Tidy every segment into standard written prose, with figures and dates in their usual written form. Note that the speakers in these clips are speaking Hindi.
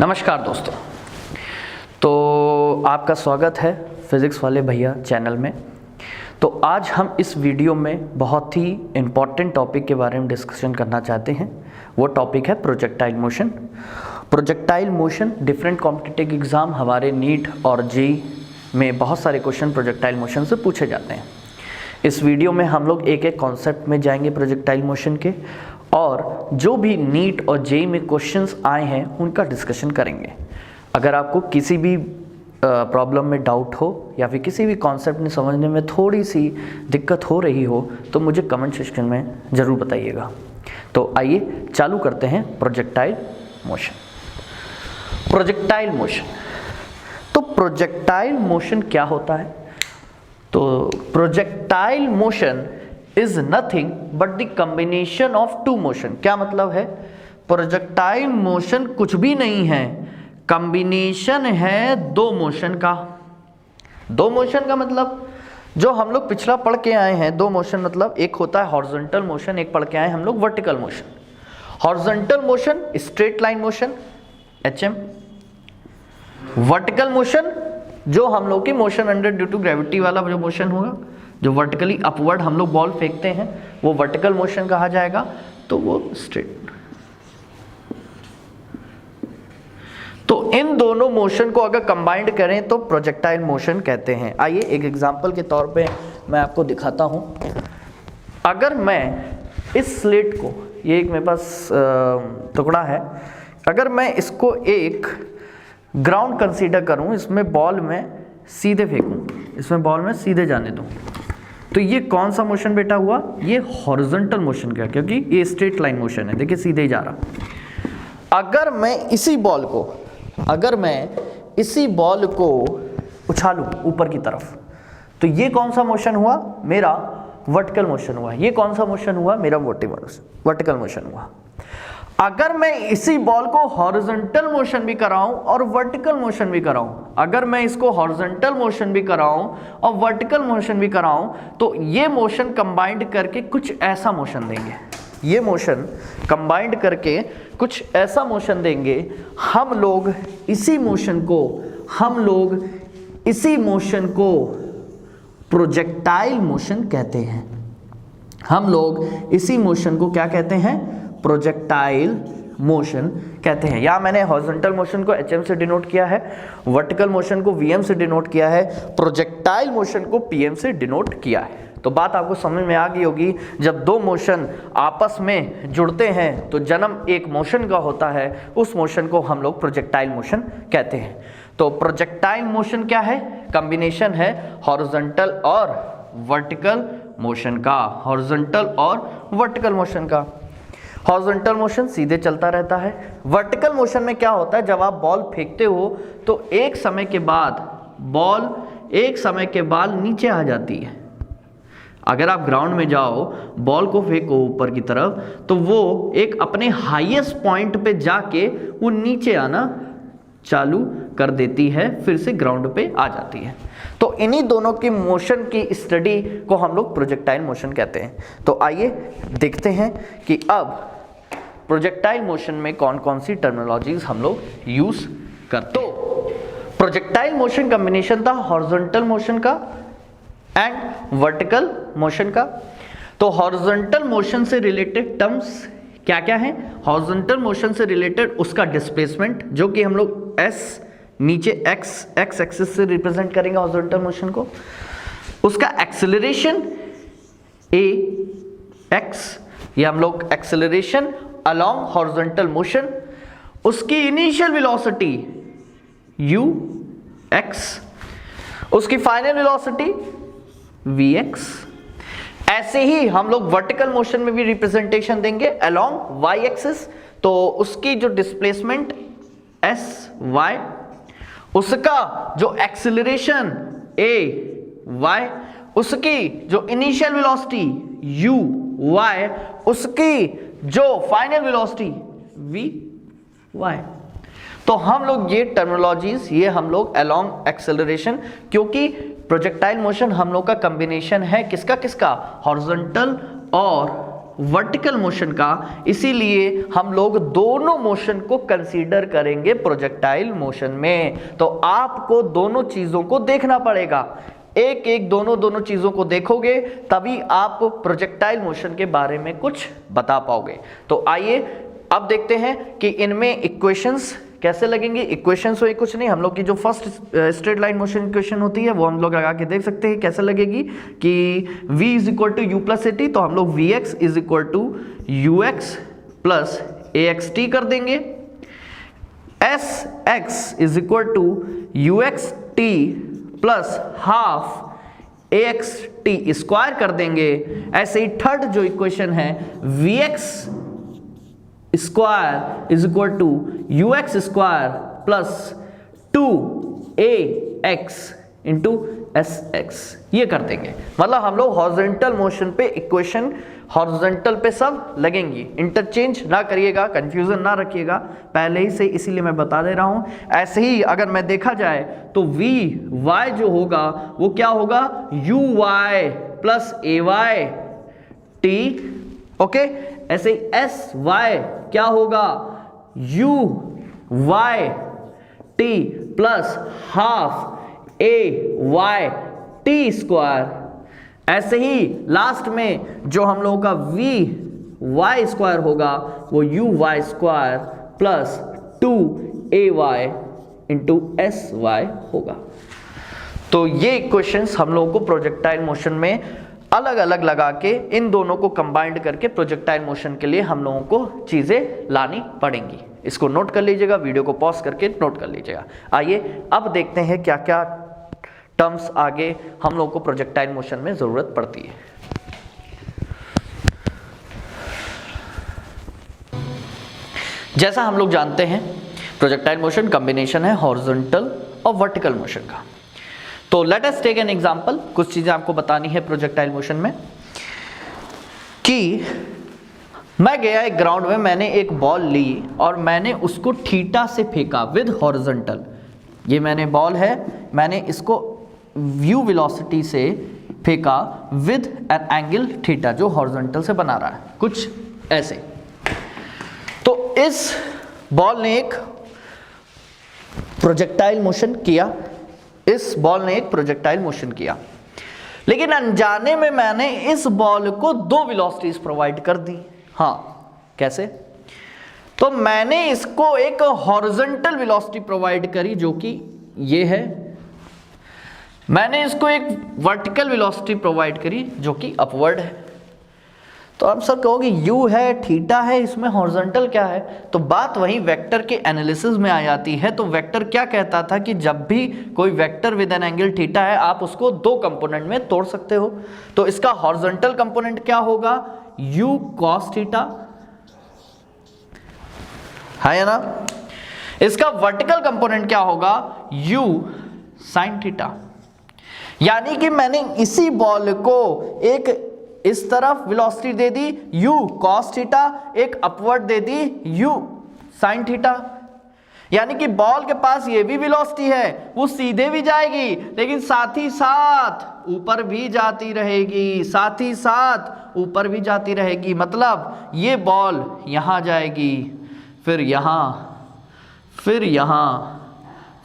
नमस्कार दोस्तों। तो आपका स्वागत है फिज़िक्स वाले भैया चैनल में। तो आज हम इस वीडियो में बहुत ही इम्पॉर्टेंट टॉपिक के बारे में डिस्कशन करना चाहते हैं। वो टॉपिक है projectile motion. Projectile motion different competitive exam हमारे नीट और जेईई में बहुत सारे क्वेश्चन प्रोजेक्टाइल मोशन से पूछे जाते हैं। इस वीडियो में हम लोग एक एक कॉन्सेप्ट में जाएंगे प्रोजेक्टाइल मोशन के, और जो भी नीट और जेईई में क्वेश्चंस आए हैं उनका डिस्कशन करेंगे। अगर आपको किसी भी प्रॉब्लम में डाउट हो या फिर किसी भी कॉन्सेप्ट में समझने में थोड़ी सी दिक्कत हो रही हो तो मुझे कमेंट सेक्शन में ज़रूर बताइएगा। तो आइए चालू करते हैं प्रोजेक्टाइल मोशन। प्रोजेक्टाइल मोशन, तो प्रोजेक्टाइल मोशन क्या होता है? तो projectile motion is nothing but the combination of two motion. क्या मतलब है? प्रोजेक्टाइल मोशन कुछ भी नहीं है, कॉम्बिनेशन है दो मोशन का। दो मोशन का मतलब जो हम लोग पिछला पढ़ के आए हैं, दो मोशन मतलब एक होता है हॉरिजॉन्टल मोशन, एक पढ़ के आए हम लोग vertical motion. Horizontal motion straight line motion HM, vertical motion जो हम लोग की motion under due to gravity वाला जो मोशन होगा, जो वर्टिकली अपवर्ड हम लोग बॉल फेंकते हैं, वो वर्टिकल मोशन कहा जाएगा। तो वो स्ट्रेट। तो इन दोनों मोशन को अगर कंबाइंड करें तो प्रोजेक्टाइल मोशन कहते हैं। आइए एक एग्जांपल के तौर पे मैं आपको दिखाता हूं। अगर मैं इस स्लेट को, ये एक मेरे पास टुकड़ा है, अगर मैं इसको एक ग्राउंड कंसीडर करूं, इसमें बॉल में सीधे फेंकूं, इसमें बॉल में सीधे जाने दूं, तो ये कौन सा मोशन बेटा हुआ? ये हॉरिजॉन्टल मोशन का, क्योंकि ये स्ट्रेट लाइन मोशन है। देखिए सीधे ही जा रहा। अगर मैं इसी बॉल को उछालूं ऊपर की तरफ, तो ये कौन सा मोशन हुआ? मेरा वर्टिकल मोशन हुआ। ये कौन सा मोशन हुआ? मेरा वर्टिकल मोशन हुआ। अगर मैं इसी बॉल को हॉरिजॉन्टल मोशन भी कराऊं और वर्टिकल मोशन भी कराऊं, अगर मैं इसको हॉरिजॉन्टल मोशन भी कराऊं और वर्टिकल मोशन भी कराऊं, तो ये मोशन कंबाइंड करके कुछ ऐसा मोशन देंगे। ये मोशन कंबाइंड करके कुछ ऐसा मोशन देंगे। हम लोग इसी मोशन को प्रोजेक्टाइल मोशन कहते हैं। हम लोग इसी मोशन को क्या कहते हैं? प्रोजेक्टाइल मोशन कहते हैं। या मैंने हॉरिजॉन्टल मोशन को HM से डिनोट किया है, वर्टिकल मोशन को VM से डिनोट किया है, प्रोजेक्टाइल मोशन को PM से डिनोट किया है। तो बात आपको समझ में आ गई होगी। जब दो मोशन आपस में जुड़ते हैं तो जन्म एक मोशन का होता है, उस मोशन को हम लोग प्रोजेक्टाइल मोशन कहते हैं। तो प्रोजेक्टाइल मोशन क्या है? कॉम्बिनेशन है हॉरिजॉन्टल और वर्टिकल मोशन का। हॉरिजॉन्टल और वर्टिकल मोशन का। हॉरिजॉन्टल मोशन सीधे चलता रहता है। वर्टिकल मोशन में क्या होता है? जब आप बॉल फेंकते हो तो एक समय के बाद नीचे आ जाती है। अगर आप ग्राउंड में जाओ, बॉल को फेंको ऊपर की तरफ, तो वो एक अपने हाईएस्ट पॉइंट पे जाके वो नीचे आना चालू कर देती है, फिर से ग्राउंड पे आ जाती है। तो इन्हीं दोनों की मोशन की स्टडी को हम लोग प्रोजेक्टाइल मोशन कहते हैं। तो आइए देखते हैं कि अब प्रोजेक्टाइल मोशन में कौन कौन सी टर्मिनोलॉजीज हम लोग यूज करते। तो प्रोजेक्टाइल मोशन कॉम्बिनेशन था हॉरिजॉन्टल मोशन का एंड वर्टिकल मोशन का। तो हॉरिजॉन्टल मोशन से रिलेटेड टर्म्स क्या क्या है? हॉरिजॉन्टल मोशन से रिलेटेड उसका डिस्प्लेसमेंट, जो कि हम लोग S नीचे x एक्सिस से रिप्रेजेंट करेंगे हॉरिजॉन्टल मोशन को। उसका एक्सेलरेशन AX, ये हम लोग एक्सेलरेशन अलोंग हॉरिजॉन्टल मोशन। उसकी इनिशियल वेलोसिटी UX, उसकी फाइनल वेलोसिटी VX। ऐसे ही हम लोग वर्टिकल मोशन में भी रिप्रेजेंटेशन देंगे अलोंग Y एक्सिस। तो उसकी जो डिस्प्लेसमेंट SY, उसका जो एक्सेलरेशन AY, उसकी जो इनिशियल वेलोसिटी UY, उसकी जो फाइनल वेलोसिटी VY। तो हम लोग ये टर्मिनोलॉजीज, ये हम लोग अलोंग एक्सेलरेशन, क्योंकि प्रोजेक्टाइल मोशन हम लोग का कॉम्बिनेशन है किसका? हॉरिजॉन्टल और वर्टिकल मोशन का, इसीलिए हम लोग दोनों मोशन को कंसीडर करेंगे प्रोजेक्टाइल मोशन में। तो आपको दोनों चीजों को देखना पड़ेगा, एक एक दोनों चीजों को देखोगे तभी आप प्रोजेक्टाइल मोशन के बारे में कुछ बता पाओगे। तो आइए अब देखते हैं कि इनमें इक्वेशंस कैसे लगेंगे। इक्वेशंस हुई कुछ नहीं, हम लोग की जो first straight line motion equation होती है वो हम लोग लगा के देख सकते हैं कैसे लगेगी कि v is equal to u plus a t, तो हम लोग vx is equal to u x plus a x t कर देंगे, sx is equal to u x t plus half a x t square कर देंगे। ऐसे ही थर्ड जो इक्वेशन है vx square is equal to u x square plus 2ax into s x, ये कर देंगे। मतलब हम लोग हॉरिजॉन्टल मोशन पे इक्वेशन हॉरिजॉन्टल पे सब लगेंगी, इंटरचेंज ना करिएगा, कंफ्यूजन ना रखिएगा पहले ही से, इसीलिए मैं बता दे रहा हूं। ऐसे ही अगर मैं देखा जाए तो वी वाई जो होगा वो क्या होगा, u y plus a y t, okay. ऐसे ही एस वाई क्या होगा, u y t plus half a y t square. ऐसे ही लास्ट में जो हम लोगों का वी वाई स्क्वायर होगा वो u y square plus 2ay into s y होगा। तो ये इक्वेशंस हम लोगों को प्रोजेक्टाइल मोशन में अलग अलग लगा के इन दोनों को कंबाइंड करके प्रोजेक्टाइल मोशन के लिए हम लोगों को चीजें लानी पड़ेंगी। इसको नोट कर लीजिएगा, वीडियो को पॉज करके नोट कर लीजिएगा। आइए अब देखते हैं क्या क्या टर्म्स आगे हम लोगों को प्रोजेक्टाइल मोशन में जरूरत पड़ती है। जैसा हम लोग जानते हैं प्रोजेक्टाइल मोशन कॉम्बिनेशन है हॉरिजॉन्टल और वर्टिकल मोशन का। तो let us take an example, कुछ चीजें आपको बतानी है प्रोजेक्टाइल मोशन में कि मैं गया एक ग्राउंड में, मैंने एक बॉल ली और मैंने उसको थीटा से फेंका विद हॉरिजॉन्टल। ये मैंने बॉल है, मैंने इसको व्यू वेलोसिटी से फेंका विद एन एंगल थीटा जो हॉरिजॉन्टल से बना रहा है, कुछ ऐसे। तो इस बॉल ने एक प्रोजेक्टाइल मोशन किया, इस बॉल ने एक प्रोजेक्टाइल मोशन किया, लेकिन अनजाने में मैंने इस बॉल को दो वेलोसिटीज प्रोवाइड कर दी। हाँ, कैसे? तो मैंने इसको एक हॉरिजॉन्टल वेलोसिटी प्रोवाइड करी जो कि ये है, मैंने इसको एक वर्टिकल वेलोसिटी प्रोवाइड करी जो कि अपवर्ड है। तो आप सर कहोगे यू है, थीटा है, इसमें हॉरिजॉन्टल क्या है? तो बात वही वेक्टर के एनालिसिस में आ जाती है। तो वेक्टर क्या कहता था कि जब भी कोई vector with an angle theta है आप उसको दो कंपोनेंट में तोड़ सकते हो। तो इसका हॉरिजॉन्टल कंपोनेंट क्या होगा, यू कॉस थीटा, है ना। इसका वर्टिकल कंपोनेंट क्या होगा, यू साइन थीटा। यानी कि मैंने इसी बॉल को एक इस तरफ वेलोसिटी दे दी u cos थीटा, एक अपवर्ड दे दी u sin थीटा। यानी कि बॉल के पास ये भी वेलोसिटी है, वो सीधे भी जाएगी लेकिन साथ ही साथ ऊपर भी जाती रहेगी, साथ ही साथ ऊपर भी जाती रहेगी। मतलब ये बॉल यहां जाएगी, फिर यहां, फिर यहां,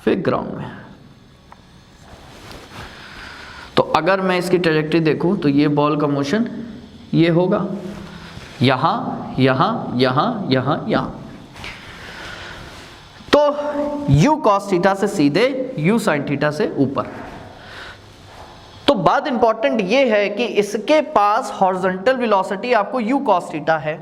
फिर ग्राउंड में। तो अगर मैं इसकी ट्रैजेक्टरी देखूं तो ये बॉल का मोशन ये होगा, यहां यहां यहां यहां यहां। तो u cos थीटा से सीधे u sin थीटा से ऊपर। तो बात इंपॉर्टेंट ये है कि इसके पास हॉरिजॉन्टल वेलोसिटी आपको u cos थीटा है।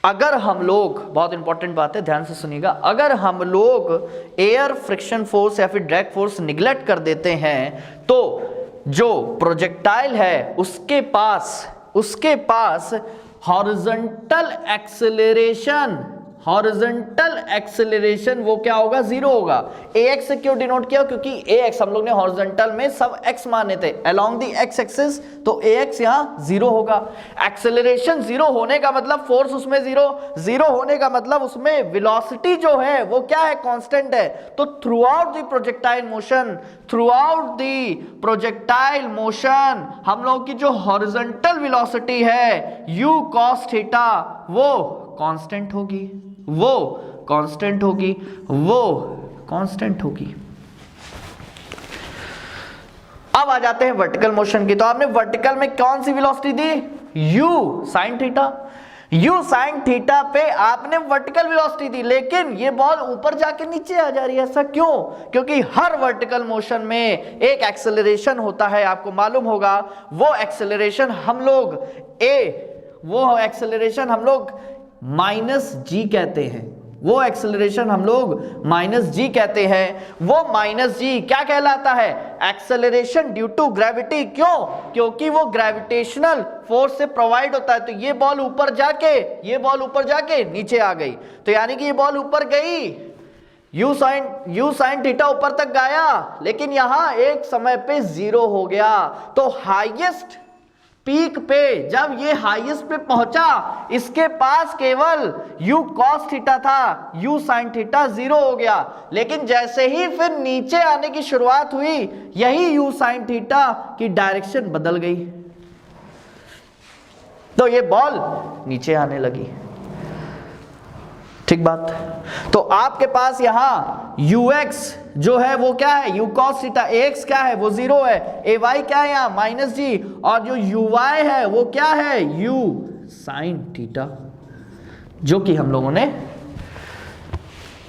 अगर हम लोग, बहुत इंपॉर्टेंट बात है ध्यान से सुनिएगा, अगर हम लोग एयर फ्रिक्शन फोर्स या फिर ड्रैग फोर्स निगलेक्ट कर देते हैं तो जो प्रोजेक्टाइल है उसके पास हॉरिजॉन्टल एक्सेलरेशन, हॉरिजॉन्टल एक्सेलरेशन वो क्या होगा, 0 होगा। ax से क्यों डिनोट किया, क्योंकि ax हम लोग ने हॉरिजॉन्टल में सब x माने थे अलोंग दी x एक्सिस, तो ax यहाँ 0 होगा। एक्सेलरेशन 0 होने का मतलब फोर्स उसमें 0 होने का मतलब उसमें वेलोसिटी जो है वो क्या है, कांस्टेंट है। तो through out the projectile motion हम लोग की जो हॉरिजॉन्टल वेलोसिटी है u cos थीटा वो कांस्टेंट होगी। अब आ जाते हैं वर्टिकल मोशन की। तो आपने वर्टिकल में कौन सी वेलोसिटी दी, u sin थीटा पे आपने वर्टिकल वेलोसिटी दी, लेकिन ये बॉल ऊपर जाके नीचे आ जा रही है। ऐसा क्यों, क्योंकि हर वर्टिकल मोशन में एक एक्सेलरेशन होता है, आपको मालूम होगा। वो एक्सेलरेशन हम लोग माइनस जी कहते हैं। वो माइनस जी क्या कहलाता है, एक्सेलरेशन ड्यू टू ग्रेविटी। क्यों, क्योंकि वो ग्रेविटेशनल फोर्स से प्रोवाइड होता है। तो ये बॉल ऊपर जाके नीचे आ गई, तो यानी कि ये बॉल ऊपर गई, यू साइन थीटा ऊपर तक गया, लेकिन यहां एक समय पे 0 हो गया। तो हाईएस्ट पीक पे जब ये हाईएस्ट पे पहुंचा, इसके पास केवल u cos थीटा था, u sin थीटा 0 हो गया। लेकिन जैसे ही फिर नीचे आने की शुरुआत हुई, यही u sin थीटा की डायरेक्शन बदल गई, तो ये बॉल नीचे आने लगी। ठीक बात। तो आपके पास यहां ux जो है वो क्या है, u cos थीटा, ax क्या है वो 0 है, ay क्या है यहाँ माइनस जी, और जो uy है वो क्या है, u sin थीटा, जो कि हम लोगों ने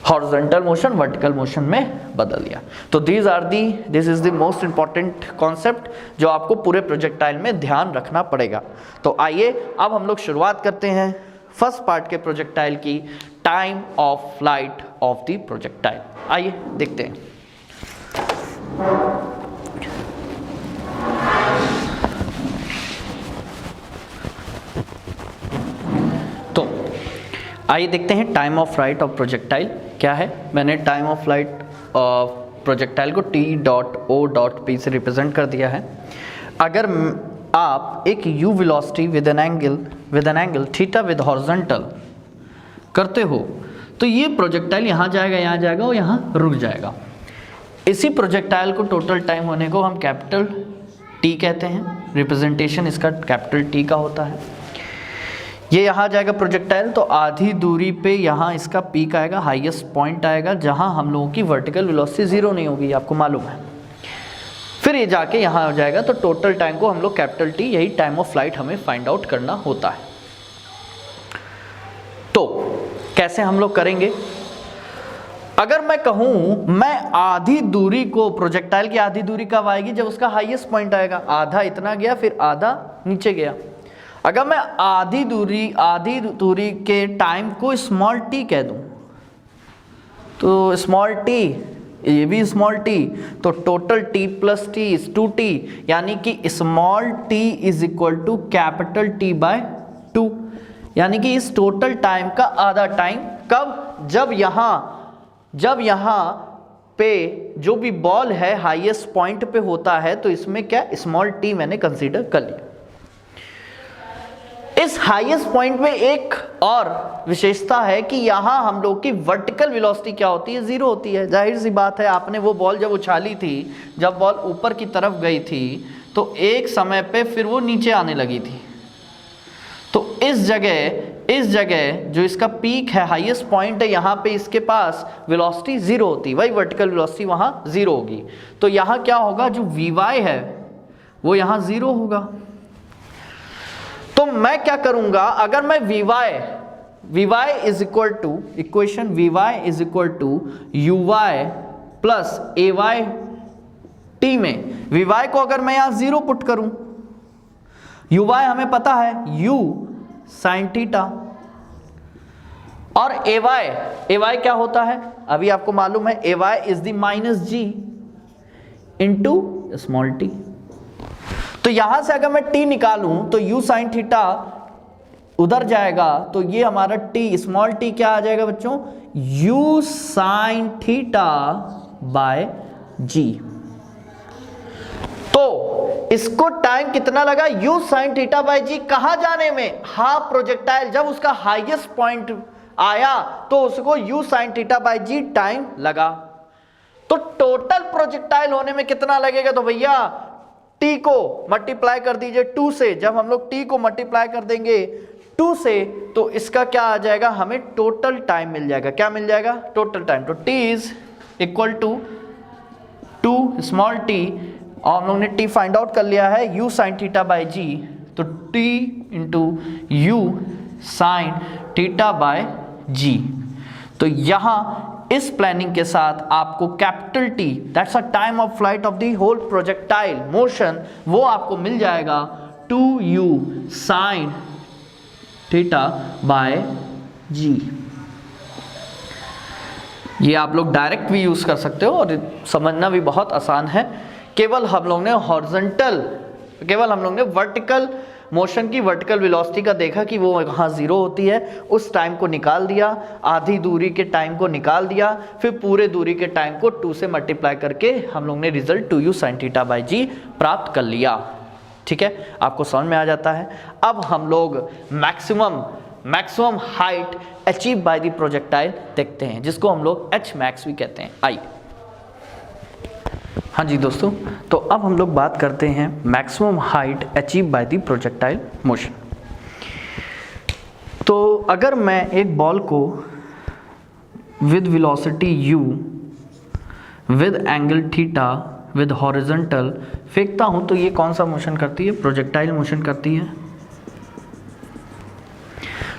हॉरिजॉन्टल मोशन वर्टिकल मोशन में बदल दिया। तो this is the most important concept जो आपको पूरे प्रोजेक्टाइल में ध्यान रखना पड़ेगा। तो आइए अब हम लोग शुरुआत करते हैं फर्स्ट पार्ट के प्रोजेक्टाइल की, time of flight of the projectile. आइए देखते हैं। तो आइए देखते हैं time of flight of projectile क्या है। मैंने time of flight of projectile को t.o.p से रिप्रेजेंट कर दिया है। अगर आप एक u velocity with an angle theta with horizontal करते हो, तो ये प्रोजेक्टाइल यहाँ जाएगा और यहाँ रुक जाएगा। इसी प्रोजेक्टाइल को टोटल टाइम होने को हम कैपिटल T कहते हैं, रिप्रेजेंटेशन इसका कैपिटल T का होता है। ये यहाँ जाएगा प्रोजेक्टाइल, तो आधी दूरी पे यहाँ इसका पीक आएगा, हाईएस्ट पॉइंट आएगा, जहाँ हम लोगों की वर्टिकल वेलोसिटी 0 नहीं होगी, आपको मालूम है। फिर ये जाके यहाँ आ जाएगा, तो टोटल टाइम को हम लोग कैपिटल T, यही टाइम ऑफ फ्लाइट हमें फाइंड आउट करना होता है। तो कैसे हम लोग करेंगे, अगर मैं कहूँ मैं आधी दूरी को, प्रोजेक्टाइल की आधी दूरी कब आएगी, जब उसका हाईएस्ट पॉइंट आएगा, आधा इतना गया फिर आधा नीचे गया। अगर मैं आधी दूरी के टाइम को स्मॉल t कह दूं, तो स्मॉल t, ये भी स्मॉल t, तो total t plus t is 2t, यानी कि small t is equal to capital T by 2। यानी कि इस टोटल टाइम का आधा टाइम कब, जब यहाँ पे जो भी बॉल है हाईएस्ट पॉइंट पे होता है, तो इसमें क्या स्मॉल t मैंने कंसीडर कर लिया। इस हाईएस्ट पॉइंट में एक और विशेषता है कि यहां हम लोग की वर्टिकल वेलोसिटी क्या होती है, 0 होती है। जाहिर सी बात है, आपने वो बॉल जब उछाली थी, जब बॉल ऊपर की तरफ गई थी, तो एक समय पे फिर वो नीचे आने लगी थी। तो इस जगह जो इसका पीक है, हाईएस्ट पॉइंट है, यहाँ पे इसके पास वेलोसिटी 0 होती, वही वर्टिकल वेलोसिटी वहां 0 होगी। तो यहाँ क्या होगा, जो Vy है वो यहाँ 0 होगा। तो मैं क्या करूंगा, अगर मैं Vy is equal to equation Vy is equal to Uy plus Ay t में Vy को अगर मैं यहां 0 पुट करूं, Uy हमें पता है u sin थीटा, और Ay क्या होता है अभी आपको मालूम है, Ay is the minus g into small t। तो यहां से अगर मैं t निकालूं, तो u sin थीटा उधर जाएगा तो ये हमारा टी, स्मॉल टी क्या आ जाएगा बच्चों, u sine theta by g. तो इसको टाइम कितना लगा, u साइन थीटा बाय जी, कहां जाने में, हाफ प्रोजेक्टाइल, जब उसका हाईएस्ट पॉइंट आया तो उसको u sine theta by g time लगा। तो टोटल प्रोजेक्टाइल होने में कितना लगेगा, तो भैया t को मल्टीप्लाई कर दीजिए 2 से, जब हम लोग t को मल्टीप्लाई कर देंगे 2 से तो इसका क्या आ जाएगा, हमें टोटल टाइम मिल जाएगा। क्या मिल जाएगा, टोटल टाइम। तो t is equal to 2 small t, और हम लोग ने t फाइंड आउट कर लिया है u sine theta by g, तो t into u sine theta by g। तो यहां इस प्लानिंग के साथ आपको capital T, that's a time of flight of the whole projectile motion, वो आपको मिल जाएगा 2u sine theta by g। ये आप लोग डायरेक्ट भी यूज कर सकते हो और समझना भी बहुत आसान है। केवल हम लोग ने वर्टिकल मोशन की वर्टिकल वेलोसिटी का देखा कि वो कहाँ जीरो होती है, उस टाइम को निकाल दिया, आधी दूरी के टाइम को निकाल दिया, फिर पूरे दूरी के टाइम को 2 से मल्टीप्लाई करके हम लोग ने result 2u sine theta by g प्राप्त कर लिया। ठीक है, आपको समझ में आ जाता है। अब हम लोग maximum height achieve by the projectile देखते हैं, जिसको हम लोग एच मैक्स भी कहते हैं। आई हाँ जी दोस्तों, तो अब हम लोग बात करते हैं maximum height achieve by the projectile motion. तो अगर मैं एक बॉल को with velocity u with angle theta with horizontal फेंकता हूं तो ये कौन सा मोशन करती है, प्रोजेक्टाइल मोशन करती है।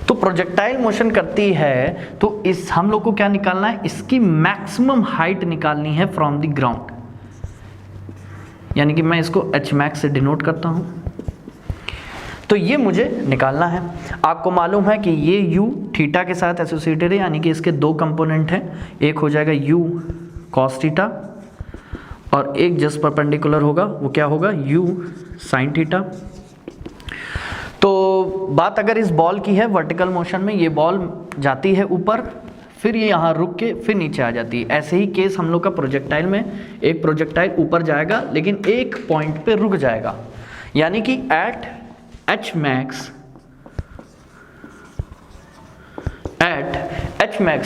तो प्रोजेक्टाइल मोशन करती है तो इस हम लोग को क्या निकालना है, इसकी मैक्सिमम हाइट निकालनी है फ्रॉम द ग्राउंड, यानी कि मैं इसको एच मैक्स से डिनोट करता हूं। तो ये मुझे निकालना है। आपको मालूम है कि ये u थीटा के साथ एसोसिएटेड है, यानी कि इसके 2 कंपोनेंट हैं, एक हो जाएगा u cos थीटा और एक जस्ट परपेंडिकुलर होगा, वो क्या होगा, u sin थीटा। तो बात अगर इस बॉल की है वर्टिकल मोशन में, ये बॉल जाती है ऊपर, फिर ये यहाँ रुक के फिर नीचे आ जाती है। ऐसे ही केस हम लोग का प्रोजेक्टाइल में, एक प्रोजेक्टाइल ऊपर जाएगा लेकिन एक पॉइंट पे रुक जाएगा, यानी कि एट एच मैक्स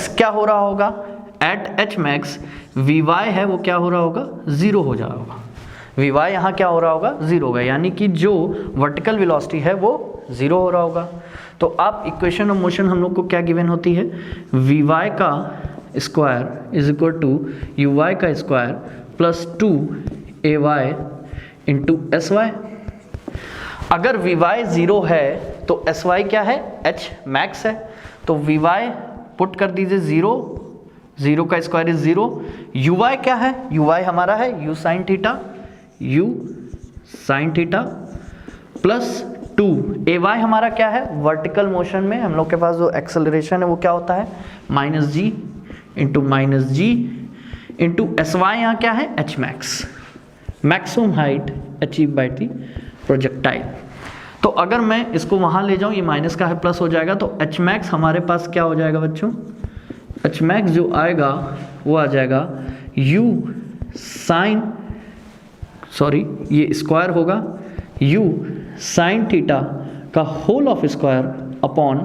क्या हो रहा होगा, एट एच मैक्स Vy है वो क्या हो रहा होगा, 0 हो जाएगा होगा। Vy यहाँ क्या हो रहा होगा, 0 होगा, यानी कि जो वर्टिकल वेलोसिटी है वो 0 हो रहा होगा। तो अब इक्वेशन ऑफ मोशन हम लोग को क्या गिवन होती है, Vy का square is equal to Uy का square plus 2Ay into Sy। अगर Vy 0 है तो Sy क्या है, h मैक्स है, तो Vy पुट कर दीजिए 0 का स्क्वायर इज 0। Uy क्या है, Uy हमारा है u sine theta plus 2। Ay हमारा क्या है, वर्टिकल मोशन में हम लोग के पास जो एक्सेलरेशन है वो क्या होता है, -g इंटू Sy यहाँ क्या है, h max, maximum height achieve by the projectile. तो अगर मैं इसको वहाँ ले जाऊँ, ये माइनस का है प्लस हो जाएगा, तो h मैक्स हमारे पास क्या हो जाएगा बच्चों, h मैक्स जो आएगा वो आ जाएगा ये स्क्वायर होगा u साइन थीटा का whole of square upon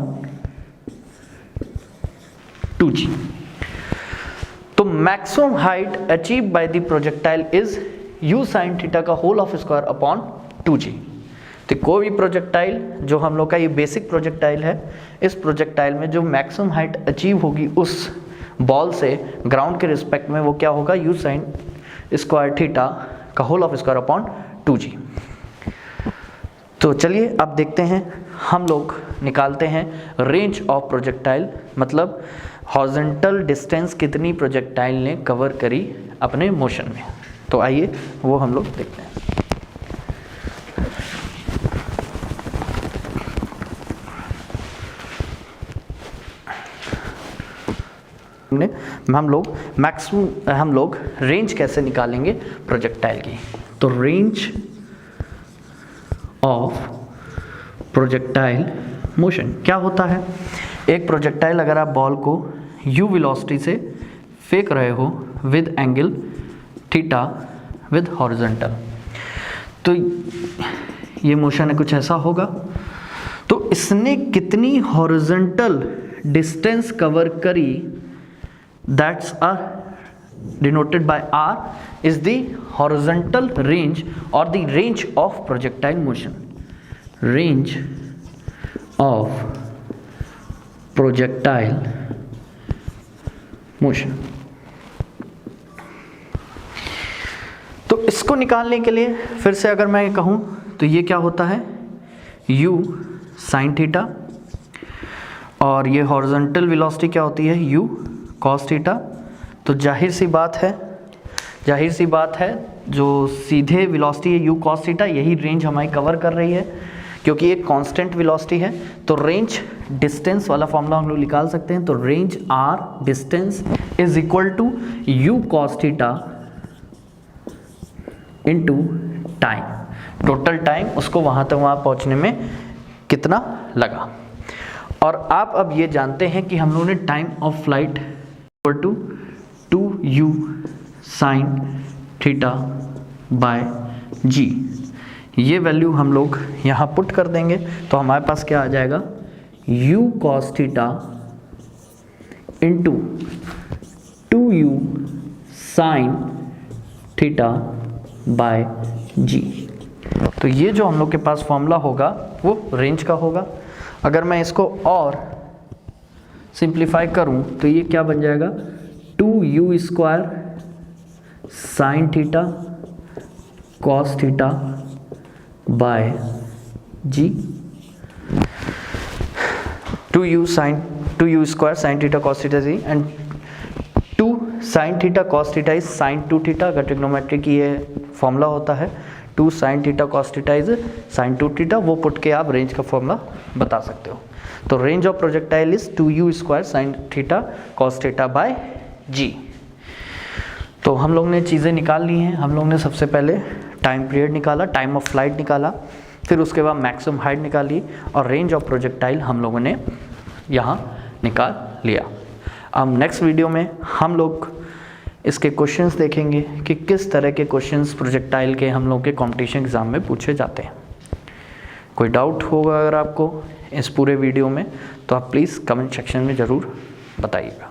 2g। तो maximum height achieve by the projectile is u sine theta का whole of square upon 2g। तो कोई भी प्रोजेक्टाइल जो हम लोग का ये बेसिक प्रोजेक्टाइल है, इस प्रोजेक्टाइल में जो मैक्सिमम हाइट अचीव होगी उस बॉल से ग्राउंड के रिस्पेक्ट में, वो क्या होगा, u साइन स्क्वायर थीटा का whole of square upon 2g। तो चलिए अब देखते हैं, हम लोग निकालते हैं रेंज ऑफ प्रोजेक्टाइल, मतलब हॉरिजॉन्टल डिस्टेंस कितनी प्रोजेक्टाइल ने कवर करी अपने मोशन में। तो आइए वो हम लोग देखते हैं। हम लोग रेंज कैसे निकालेंगे प्रोजेक्टाइल की। तो रेंज ऑफ प्रोजेक्टाइल मोशन क्या होता है? एक प्रोजेक्टाइल अगर आप बॉल को u वेलोसिटी से फेंक रहे हो with angle theta with horizontal, तो ये मोशन है कुछ ऐसा होगा। तो इसने कितनी हॉरिजॉन्टल डिस्टेंस कवर करी, that's denoted by r is the horizontal range or the range of projectile motion. Range of projectile motion. तो इसको निकालने के लिए फिर से अगर मैं कहूँ तो ये क्या होता है, u sin थीटा, और ये हॉरिजॉन्टल वेलोसिटी क्या होती है, u cos थीटा। तो जाहिर सी बात है जो सीधे वेलोसिटी है u cos थीटा, यही रेंज हमारी कवर कर रही है क्योंकि एक कांस्टेंट वेलोसिटी है। तो रेंज डिस्टेंस वाला फॉर्मूला हम लोग निकाल सकते हैं। तो range r distance is equal to u cos theta into time, total time उसको वहाँ तक वहाँ पहुँचने में कितना लगा। और आप अब ये जानते हैं कि हम लोगों ने time of flight equal to 2u sin theta by g, ये वैल्यू हम लोग यहाँ पुट कर देंगे तो हमारे पास क्या आ जाएगा, u cos theta into 2u sin theta by g। तो ये जो हम लोग के पास फॉर्मूला होगा वो रेंज का होगा। अगर मैं इसको और सिंप्लीफाई करूं तो ये क्या बन जाएगा, 2u square sine theta cos theta by g, 2u square sine theta cos theta g, and 2 sine theta cos theta is sine 2 theta. अगर ट्रिग्नोमेट्री की ये फॉर्मूला होता है 2 sine theta cos theta is sine 2 theta, वो पुट के आप रेंज का फॉर्मूला बता सकते हो। तो range of projectile is 2u square sine theta cos theta by g. तो हम लोग ने चीज़ें निकाल ली हैं। हम लोग ने सबसे पहले टाइम पीरियड निकाला, टाइम ऑफ फ्लाइट निकाला, फिर उसके बाद मैक्सिमम हाइट निकाली और रेंज ऑफ प्रोजेक्टाइल हम लोगों ने यहाँ निकाल लिया। अब नेक्स्ट वीडियो में हम लोग इसके क्वेश्चंस देखेंगे कि किस तरह के क्वेश्चंस प्रोजेक्टाइल के हम लोग के कंपटीशन एग्ज़ाम में पूछे जाते हैं। कोई डाउट होगा अगर आपको इस पूरे वीडियो में तो आप प्लीज़ कमेंट सेक्शन में ज़रूर बताइएगा।